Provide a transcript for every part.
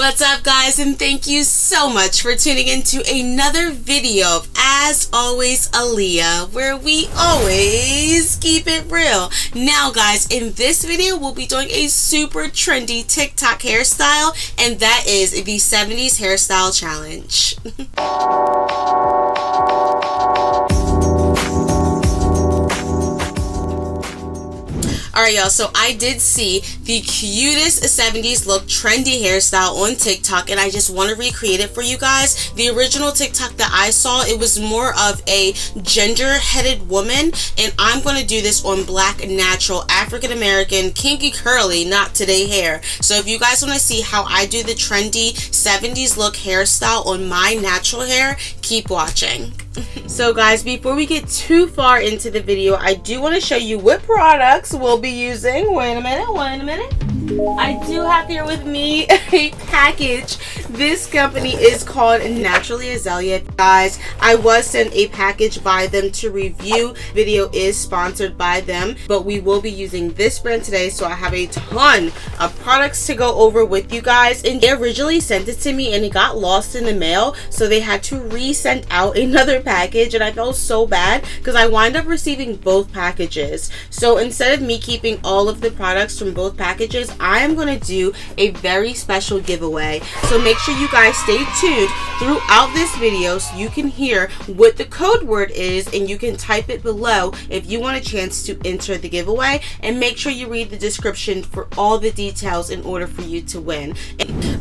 What's up, guys, and thank you so much for tuning into another video of As Always Aleia, where we always keep it real. Now, guys, in this video we'll be doing a super trendy TikTok hairstyle, and that is the 70s hairstyle challenge. Alright, y'all, so I did see the cutest 70s look trendy hairstyle on TikTok, and I just want to recreate it for you guys. The original TikTok that I saw, it was more of a ginger-headed woman, and I'm going to do this on black, natural, African-American, kinky, curly, not today hair. So if you guys want to see how I do the trendy 70s look hairstyle on my natural hair, keep watching. So guys, before we get too far into the video, I do want to show you what products we'll be using. Wait a minute. I do have here with me a package. This company is called Naturally Azelia. Guys, I was sent a package by them to review. Video is sponsored by them, but we will be using this brand today, so I have a ton of products to go over with you guys. And they originally sent it to me and it got lost in the mail, so they had to resend out another package, and I felt so bad because I wind up receiving both packages. So instead of me keeping all of the products from both packages, I am going to do a very special giveaway. So make sure you guys stay tuned throughout this video so you can hear what the code word is, and you can type it below if you want a chance to enter the giveaway. And make sure you read the description for all the details in order for you to win.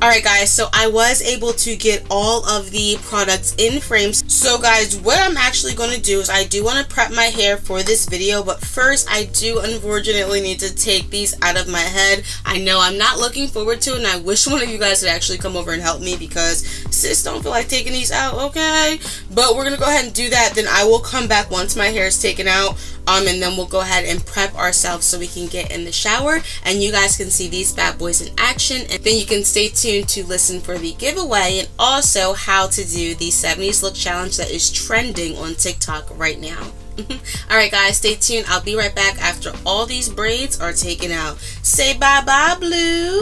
Alright guys, so I was able to get all of the products in frames. So guys, what I'm actually going to do is I do want to prep my hair for this video, but first I do unfortunately need to take these out of my head. I know I'm not looking forward to it, and I wish one of you guys would actually come over and help me because sis don't feel like taking these out, okay? But we're gonna go ahead and do that. Then I will come back once my hair is taken out, and then we'll go ahead and prep ourselves so we can get in the shower and you guys can see these bad boys in action. And then you can stay tuned to listen for the giveaway and also how to do the 70s look challenge that is trending on TikTok right now. Alright guys, stay tuned. I'll be right back after all these braids are taken out. Say bye bye, Blue.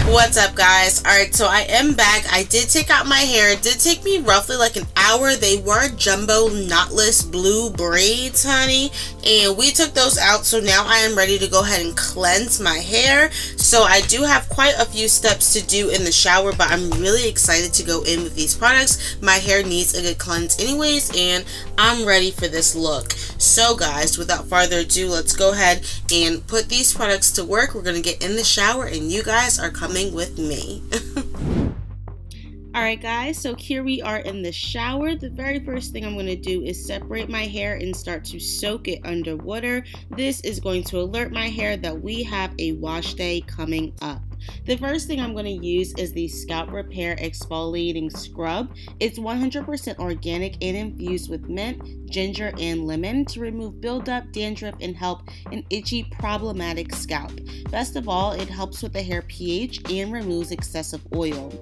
What's up, guys? Alright, so I am back. I did take out my hair. It did take me roughly like an hour. They were jumbo knotless blue braids, honey, and we took those out. So now I am ready to go ahead and cleanse my hair. So I do have quite a few steps to do in the shower, but I'm really excited to go in with these products. My hair needs a good cleanse anyways, and I'm ready for this look. So guys, without further ado, let's go ahead and put these products to work. We're gonna get in the shower and you guys are coming with me. Alright guys, so here we are in the shower. The very first thing I'm going to do is separate my hair and start to soak it under water. This is going to alert my hair that we have a wash day coming up. The first thing I'm going to use is the Scalp Repair Exfoliating Scrub. It's 100% organic and infused with mint, ginger, and lemon to remove buildup, dandruff, and help an itchy, problematic scalp. Best of all, it helps with the hair pH and removes excessive oil.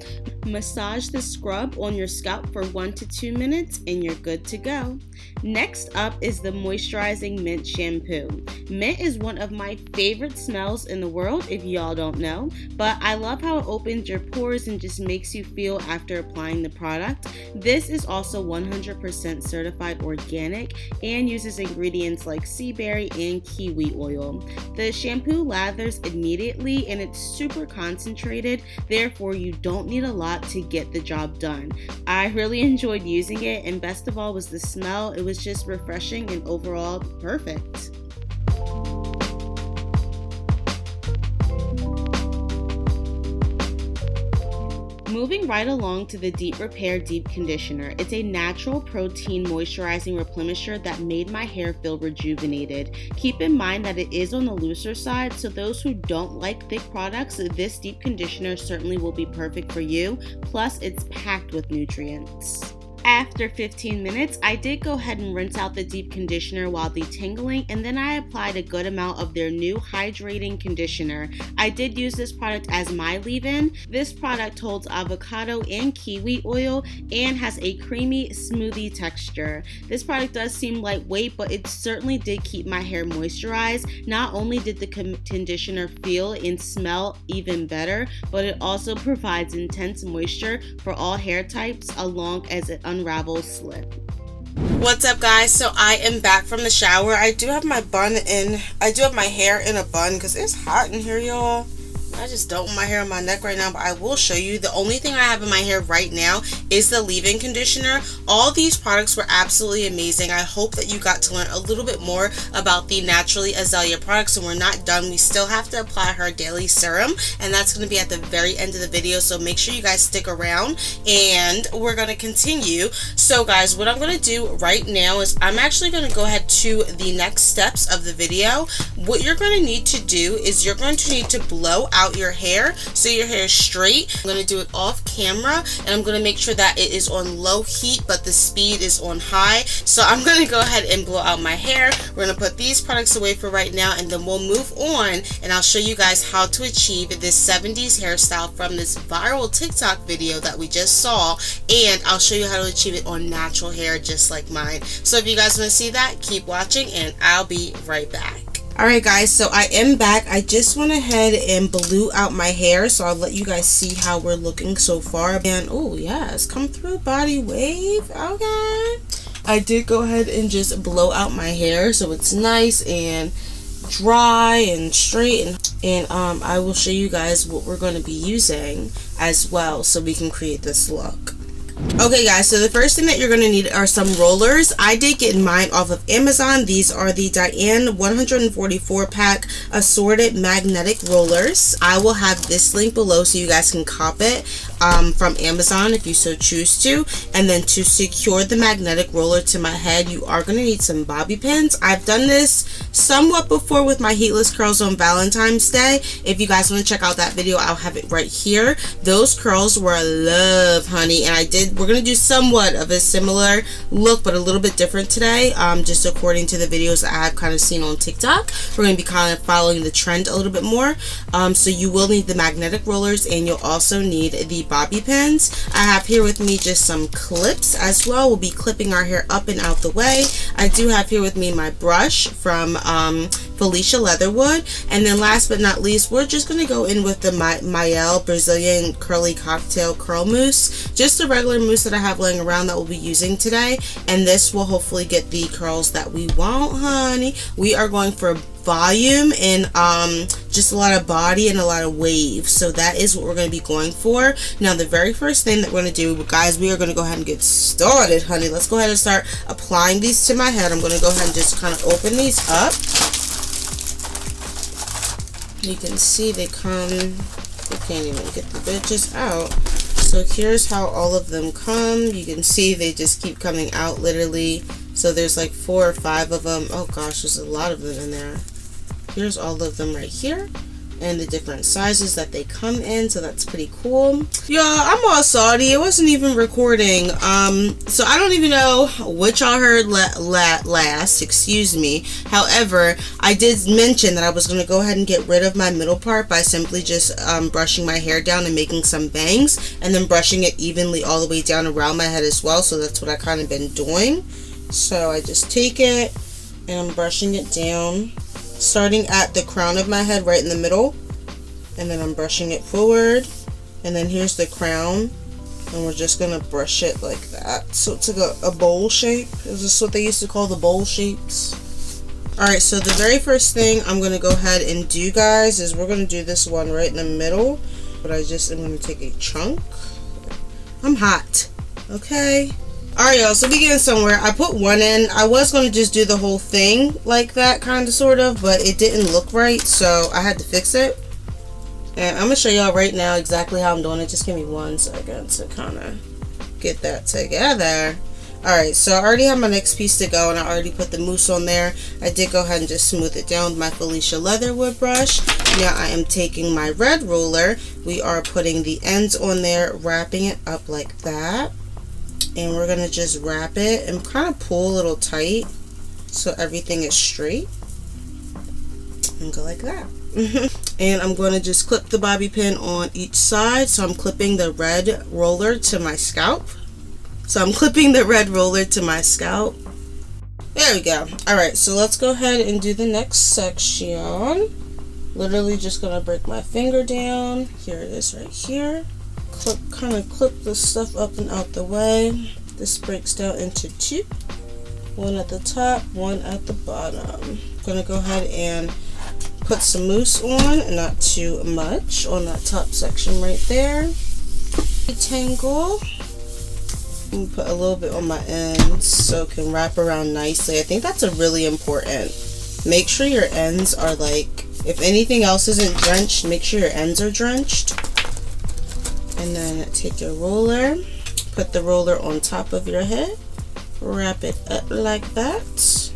Massage the scrub on your scalp for 1 to 2 minutes and you're good to go. Next up is the Moisturizing Mint Shampoo. Mint is one of my favorite smells in the world, if y'all don't know, but I love how it opens your pores and just makes you feel after applying the product. This is also 100% certified organic and uses ingredients like sea berry and kiwi oil. The shampoo lathers immediately and it's super concentrated, therefore you don't need a lot to get the job done. I really enjoyed using it, and best of all was the smell. It was just refreshing and overall perfect. Moving right along to the Deep Repair Deep Conditioner. It's a natural protein moisturizing replenisher that made my hair feel rejuvenated. Keep in mind that it is on the looser side, so those who don't like thick products, this deep conditioner certainly will be perfect for you. Plus, it's packed with nutrients. After 15 minutes, I did go ahead and rinse out the deep conditioner while detangling, and then I applied a good amount of their new hydrating conditioner. I did use this product as my leave-in. This product holds avocado and kiwi oil and has a creamy smoothie texture. This product does seem lightweight, but it certainly did keep my hair moisturized. Not only did the conditioner feel and smell even better, but it also provides intense moisture for all hair types, along as it unravels slip. What's up, guys? So I am back from the shower. I do have my hair in a bun because it's hot in here, y'all. I just don't want my hair on my neck right now, but I will show you. The only thing I have in my hair right now is the leave-in conditioner. All these products were absolutely amazing. I hope that you got to learn a little bit more about the Naturally Azelia products, and we're not done. We still have to apply her daily serum, and that's going to be at the very end of the video, so make sure you guys stick around, and we're going to continue. So guys, what I'm going to do right now is I'm actually going to go ahead to the next steps of the video. What you're going to need to do is you're going to need to blow out your hair so your hair is straight. I'm going to do it off camera, and I'm going to make sure that it is on low heat but the speed is on high. So I'm going to go ahead and blow out my hair. We're going to put these products away for right now, and then we'll move on, and I'll show you guys how to achieve this 70s hairstyle from this viral TikTok video that we just saw, and I'll show you how to achieve it on natural hair just like mine. So if you guys want to see that, keep watching, and I'll be right back. Alright guys, so I am back. I just went ahead and blew out my hair, so I'll let you guys see how we're looking so far. And oh yes, come through, body wave. Okay, I did go ahead and just blow out my hair so it's nice and dry and straight, and I will show you guys what we're going to be using as well so we can create this look. Okay guys, so the first thing that you're going to need are some rollers. I did get mine off of Amazon. These are the Diane 144 pack assorted magnetic rollers. I will have this link below so you guys can cop it from Amazon if you so choose to. And then to secure the magnetic roller to my head, you are going to need some bobby pins. I've done this somewhat before with my heatless curls on Valentine's Day. If you guys want to check out that video, I'll have it right here. Those curls were love, honey, and we're going to do somewhat of a similar look but a little bit different today, just according to the videos that I've kind of seen on TikTok. We're going to be kind of following the trend a little bit more. So you will need the magnetic rollers, and you'll also need the bobby pins. I have here with me just some clips as well. We'll be clipping our hair up and out the way. I do have here with me my brush from Phila Leatherwood, and then last but not least, we're just going to go in with the Mael Brazilian Curly Cocktail Curl Mousse, just a regular mousse that I have laying around that we'll be using today, and this will hopefully get the curls that we want, honey. We are going for volume and just a lot of body and a lot of wave, so that is what we're going to be going for. Now the very first thing that we're going to do, guys, we are going to go ahead and get started, honey. Let's go ahead and start applying these to my head. I'm going to go ahead and just kind of open these up. You can see they come, you can't even get the bitches out. So here's how all of them come. You can see they just keep coming out literally. So there's like 4 or 5 of them. Oh gosh, there's a lot of them in there. Here's all of them right here, and the different sizes that they come in, so that's pretty cool. Y'all, I'm all salty. It wasn't even recording, so I don't even know what y'all heard last, excuse me. However, I did mention that I was going to go ahead and get rid of my middle part by simply just brushing my hair down and making some bangs, and then brushing it evenly all the way down around my head as well. So that's what I kind of been doing. So I just take it and I'm brushing it down, starting at the crown of my head right in the middle, and then I'm brushing it forward, and then here's the crown, and we're just gonna brush it like that. So it's like a bowl shape. Is this what they used to call the bowl shapes? Alright, so the very first thing I'm gonna go ahead and do, guys, is we're gonna do this one right in the middle, but I just am gonna take a chunk. I'm hot, okay? Alright y'all, so we getting somewhere. I put one in. I was going to just do the whole thing like that, kind of, sort of, but it didn't look right, so I had to fix it. And I'm going to show y'all right now exactly how I'm doing it. Just give me 1 second to kind of get that together. Alright, so I already have my next piece to go, and I already put the mousse on there. I did go ahead and just smooth it down with my Phila Leatherwood brush. Now I am taking my red roller. We are putting the ends on there, wrapping it up like that. And we're gonna just wrap it and kind of pull a little tight so everything is straight. And go like that. And I'm going to just clip the bobby pin on each side. So I'm clipping the red roller to my scalp. There we go. Alright, so let's go ahead and do the next section. Literally just going to break my finger down. Here it is right here. Kind of clip the stuff up and out the way. This breaks down into two. One at the top, one at the bottom. I'm going to go ahead and put some mousse on, not too much, on that top section right there. Tangle. And put a little bit on my ends so it can wrap around nicely. I think that's a really important. Make sure your ends are like, if anything else isn't drenched, make sure your ends are drenched. And then take your roller, put the roller on top of your head, wrap it up like that.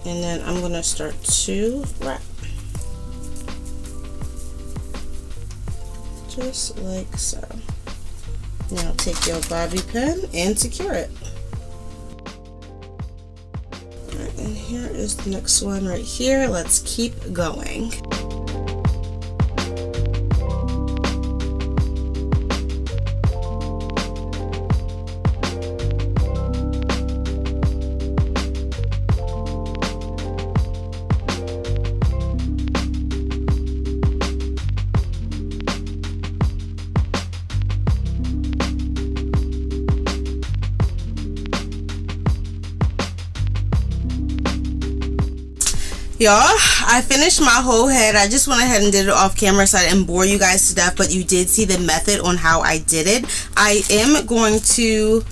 And then I'm going to start to wrap. Just like so. Now take your bobby pin and secure it. Alright, and here is the next one right here. Let's keep going. Y'all, I finished my whole head. I just went ahead and did it off camera so I didn't bore you guys to death, but you did see the method on how I did it. I am going to,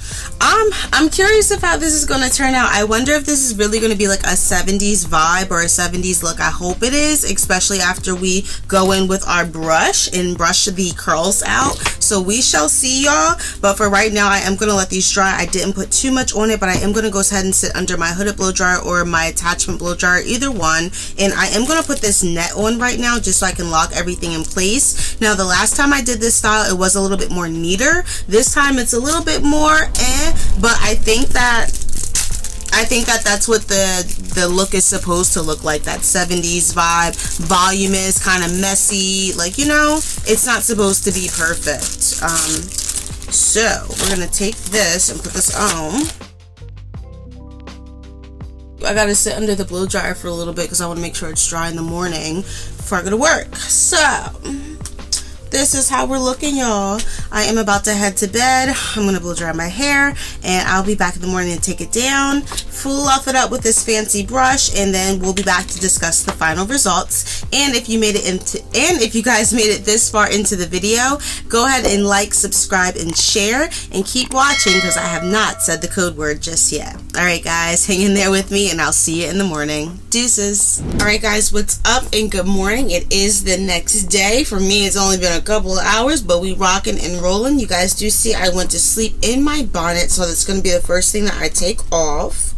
I'm curious of how this is going to turn out. I wonder if this is really going to be like a 70s vibe or a 70s look. I hope it is, especially after we go in with our brush and brush the curls out. So we shall see, y'all. But for right now, I am going to let these dry. I didn't put too much on it, but I am going to go ahead and sit under my hooded blow dryer or my attachment blow dryer, either one. And I am going to put this net on right now just so I can lock everything in place. Now, the last time I did this style, it was a little bit more neater. This time it's a little bit more but I think that that's what the look is supposed to look like. That 70s vibe, voluminous, kind of messy, like, you know, it's not supposed to be perfect. So we're gonna take this and put this on. I gotta sit under the blow dryer for a little bit because I want to make sure it's dry in the morning before I go to work. So this is how we're looking, y'all. I am about to head to bed. I'm gonna blow dry my hair and I'll be back in the morning to take it down, fluff it up with this fancy brush, and then we'll be back to discuss the final results. And if you made it if you guys made it this far into the video, go ahead and like, subscribe, and share, and keep watching because I have not said the code word just yet. Alright guys, hang in there with me and I'll see you in the morning. Deuces. Alright guys, what's up and good morning. It is the next day. For me, it's only been a couple of hours, but we rocking and rolling. You guys do see I went to sleep in my bonnet, so that's going to be the first thing that I take off.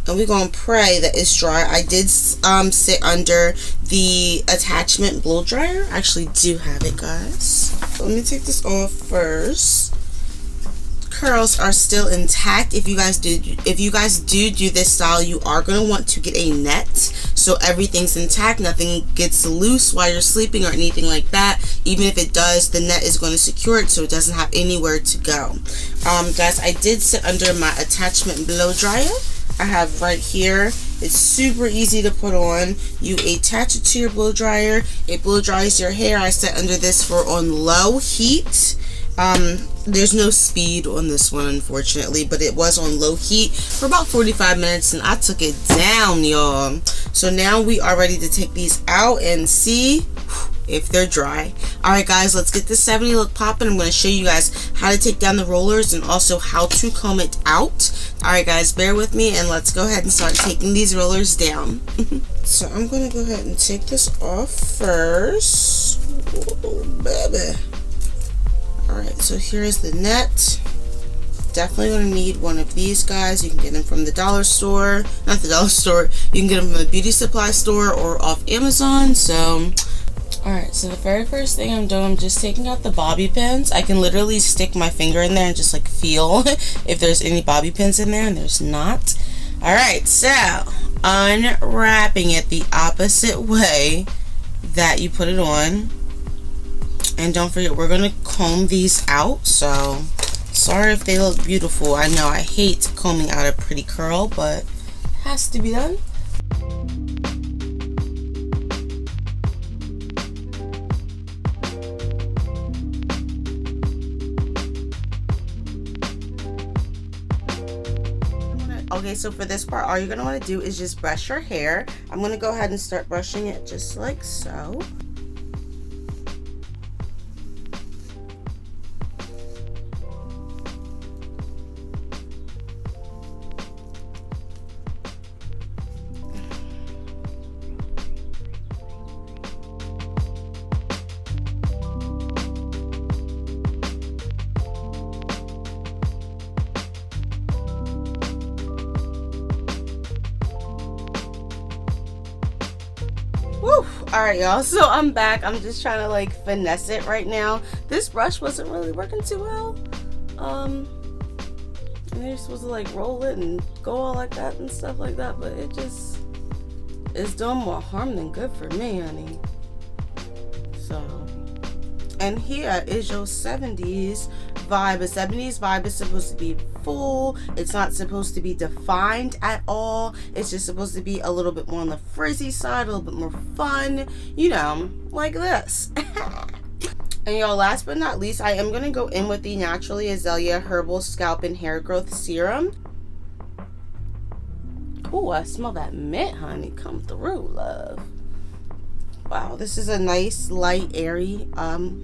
And we're going to pray that it's dry. I did sit under the attachment blow dryer. I actually do have it, guys. So let me take this off first. Curls are still intact. If you guys do this style, you are going to want to get a net so everything's intact, nothing gets loose while you're sleeping or anything like that. Even if it does, the net is going to secure it so it doesn't have anywhere to go. Guys, I did sit under my attachment blow dryer. I have right here. It's super easy to put on. You attach it to your blow dryer. It blow dries your hair. I set under this for on low heat. There's no speed on this one, unfortunately, but it was on low heat for about 45 minutes and I took it down, y'all. So now we are ready to take these out and see if they're dry. Alright guys, let's get this 70 look popping. I'm going to show you guys how to take down the rollers and also how to comb it out. Alright guys, bear with me and let's go ahead and start taking these rollers down. So I'm going to go ahead and take this off first. Oh, baby. Alright, so here's the net. Definitely going to need one of these, guys. You can get them from the dollar store. Not the dollar store. You can get them from the beauty supply store or off Amazon. So Alright, so the very first thing I'm doing, I'm just taking out the bobby pins. I can literally stick my finger in there and just like feel if there's any bobby pins in there, and there's not. Alright, so unwrapping it the opposite way that you put it on. And don't forget, we're going to comb these out, so sorry if they look beautiful. I know I hate combing out a pretty curl, but it has to be done. Okay, so for this part, all you're going to want to do is just brush your hair. I'm going to go ahead and start brushing it just like so. Alright y'all, so I'm back. I'm just trying to like finesse it right now. This brush wasn't really working too well. And you're supposed to like roll it and go all like that and stuff like that, but it just is doing more harm than good for me, honey. So, and here is your 70s vibe. A 70s vibe is supposed to be full. It's not supposed to be defined at all. It's just supposed to be a little bit more on the frizzy side, a little bit more fun, you know, like this. And y'all, last but not least, I am going to go in with the Naturally Azelia Herbal Scalp and Hair Growth Serum. Oh, I smell that mint, honey. Come through, love. Wow, this is a nice, light, airy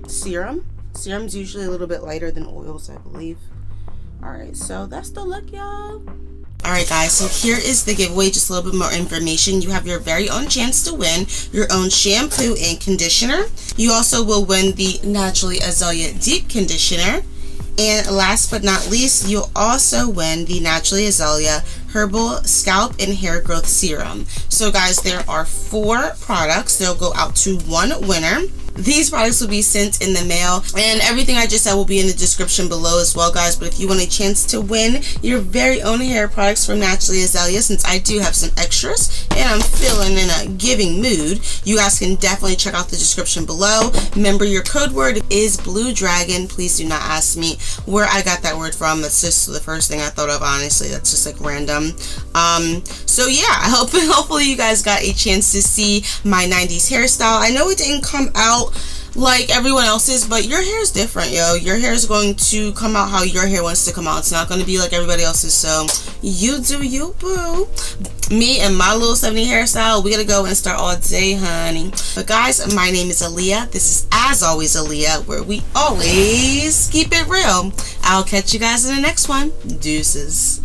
serum. Serum's usually a little bit lighter than oils, I believe. Alright, so that's the look, y'all. Alright guys, so here is the giveaway, just a little bit more information. You have your very own chance to win your own shampoo and conditioner. You also will win the Naturally Azelia Deep Conditioner. And last but not least, you'll also win the Naturally Azelia Herbal Scalp and Hair Growth Serum. So guys, there are 4 products. They'll go out to 1 winner. These products will be sent in the mail, and everything I just said will be in the description below as well, guys. But if you want a chance to win your very own hair products from Naturally Azelia, since I do have some extras and I'm feeling in a giving mood, you guys can definitely check out the description below. Remember, your code word is Blue Dragon. Please do not ask me where I got that word from. That's just the first thing I thought of, honestly. That's just like random. So yeah, hopefully you guys got a chance to see my 90s hairstyle. I know it didn't come out like everyone else's, but your hair is different, yo. Your hair is going to come out how your hair wants to come out. It's not going to be like everybody else's, so you do you, boo. Me and my little 70 hairstyle, we gotta go and start all day, honey. But guys, my name is Aleia. This is As Always Aleia, where we always keep it real. I'll catch you guys in the next one. Deuces.